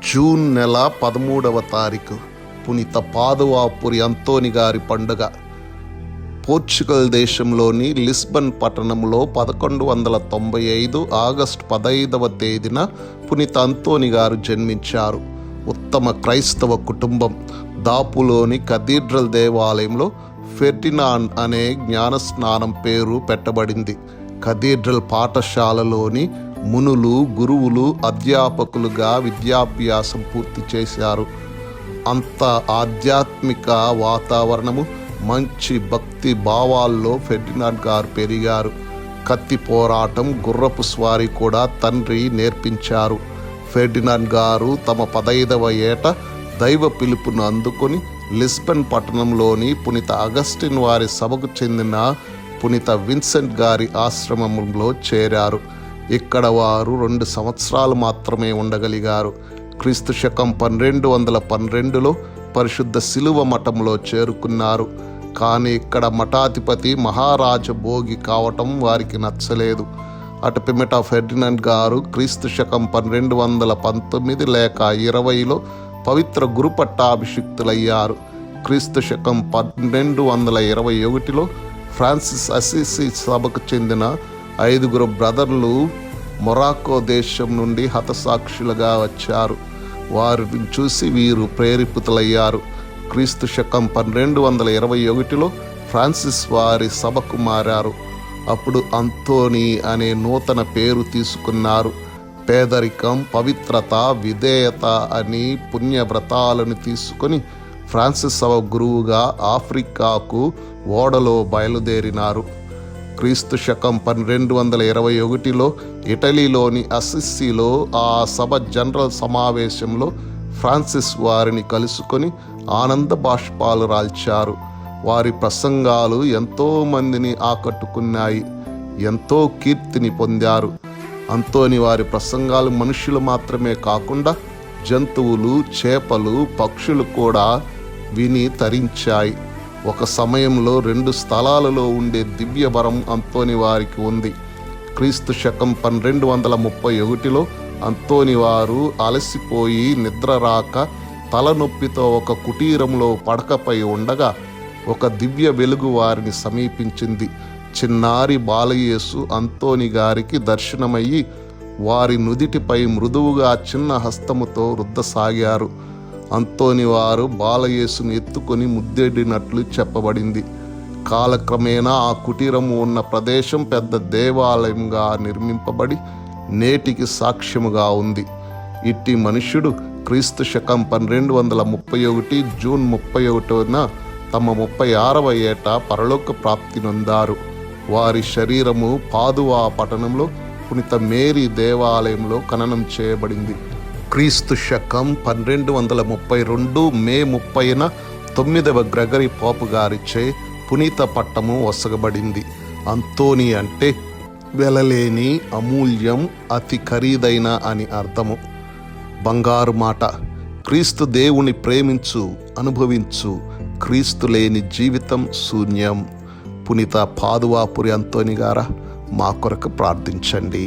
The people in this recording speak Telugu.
జూన్ నెల 13వ తారీఖు పునీత పాదువాపురి అంతోని గారి పండుగ. పోర్చుగల్ దేశంలోని లిస్బన్ పట్టణంలో 1195 ఆగస్టు 15వ తేదీన పునీత అంతోని గారు జన్మించారు. ఉత్తమ క్రైస్తవ కుటుంబం. దాపులోని కథీడ్రల్ దేవాలయంలో ఫెర్డినాండ్ అనే జ్ఞానస్నానం పేరు పెట్టబడింది. కథీడ్రల్ పాఠశాలలోని మునులు, గురువులు, అధ్యాపకులుగా విద్యాభ్యాసం పూర్తి చేశారు. అంత ఆధ్యాత్మిక వాతావరణము, మంచి భక్తి భావాల్లో ఫెర్డినాండ్ గారు పెరిగారు. కత్తి పోరాటం, గుర్రపు స్వారీ కూడా తండ్రి నేర్పించారు. ఫెర్డినాండ్ గారు తమ 15వ ఏట దైవ పిలుపును అందుకొని లిస్బన్ పట్టణంలోని పునీత అగస్టిన్ వారి సభకు చెందిన పునీత విన్సెంట్ గారి ఆశ్రమంలో చేరారు. ఇక్కడ వారు 2 సంవత్సరాలు మాత్రమే ఉండగలిగారు. క్రీస్తు శకం 1212లో పరిశుద్ధ శిలువ మఠంలో చేరుకున్నారు. కానీ ఇక్కడ మఠాధిపతి మహారాజ భోగి కావటం వారికి నచ్చలేదు. అటు పిమ్మట ఫెర్డినాండ్ గారు క్రీస్తు శకం 1219 లేక 20లో పవిత్ర గురు పట్టాభిషిక్తులయ్యారు. క్రీస్తు శకం 1221లో ఫ్రాన్సిస్ అసిసి సభకు చెందిన 5 బ్రదర్లు మొరాకో దేశం నుండి హతసాక్షులుగా వచ్చారు. వారిని చూసి వీరు ప్రేరేపితులయ్యారు. క్రీస్తు శకం 1221లో ఫ్రాన్సిస్ వారి సభకు మారారు. అప్పుడు అంతోని అనే నూతన పేరు తీసుకున్నారు. పేదరికం, పవిత్రత, విధేయత అని పుణ్యవ్రతాలను తీసుకొని ఫ్రాన్సిస్ సభ గురువుగా ఆఫ్రికాకు ఓడలో బయలుదేరినారు. క్రీస్తు శకం 1221లో ఇటలీలోని అసిస్సిలో ఆ సభ జనరల్ సమావేశంలో ఫ్రాన్సిస్ వారిని కలుసుకొని ఆనంద బాష్పాలు రాల్చారు. వారి ప్రసంగాలు ఎంతో మందిని ఆకట్టుకున్నాయి. ఎంతో కీర్తిని పొందారు. అంతోని వారి ప్రసంగాలు మనుషులు మాత్రమే కాకుండా జంతువులు, చేపలు, పక్షులు కూడా విని తరించాయి. ఒక సమయంలో 2 స్థలాలలో ఉండే దివ్య వరం అంతోని వారికి ఉంది. క్రీస్తు శకం 1231లో అంతోని వారు అలసిపోయి నిద్ర రాక తలనొప్పితో ఒక కుటీరంలో పడకపై ఉండగా ఒక దివ్య వెలుగు వారిని సమీపించింది. చిన్నారి బాలయేసు అంతోని గారికి దర్శనమయ్యి వారి నుదిటిపై మృదువుగా చిన్న హస్తముతో రుద్దసాగారు. అంతోని వారు బాలయేసును ఎత్తుకొని ముద్దెడినట్లు చెప్పబడింది. కాలక్రమేణా ఆ కుటీరము ఉన్న ప్రదేశం పెద్ద దేవాలయంగా నిర్మింపబడి నేటికి సాక్ష్యముగా ఉంది. ఇట్టి మనుష్యుడు క్రీస్తు శకం 1231 జూన్ 31న తమ 36వ ఏట పరలోక ప్రాప్తి నొందారు. వారి శరీరము పాదువా పట్టణంలో పునీత మేరీ దేవాలయంలో ఖననం చేయబడింది. క్రీస్తు శకం 1232 మే 30న 9వ గ్రెగరీ పోపు గారిచే పునీత పట్టము వసగబడింది. అంతోని అంటే వెలలేని, అమూల్యం, అతి ఖరీదైన అని అర్థము. బంగారు మాట. క్రీస్తు దేవుని ప్రేమించు, అనుభవించు. క్రీస్తు లేని జీవితం శూన్యం. పునీత పాదువాపురి అంతోని గారా, మా కొరకు ప్రార్థించండి.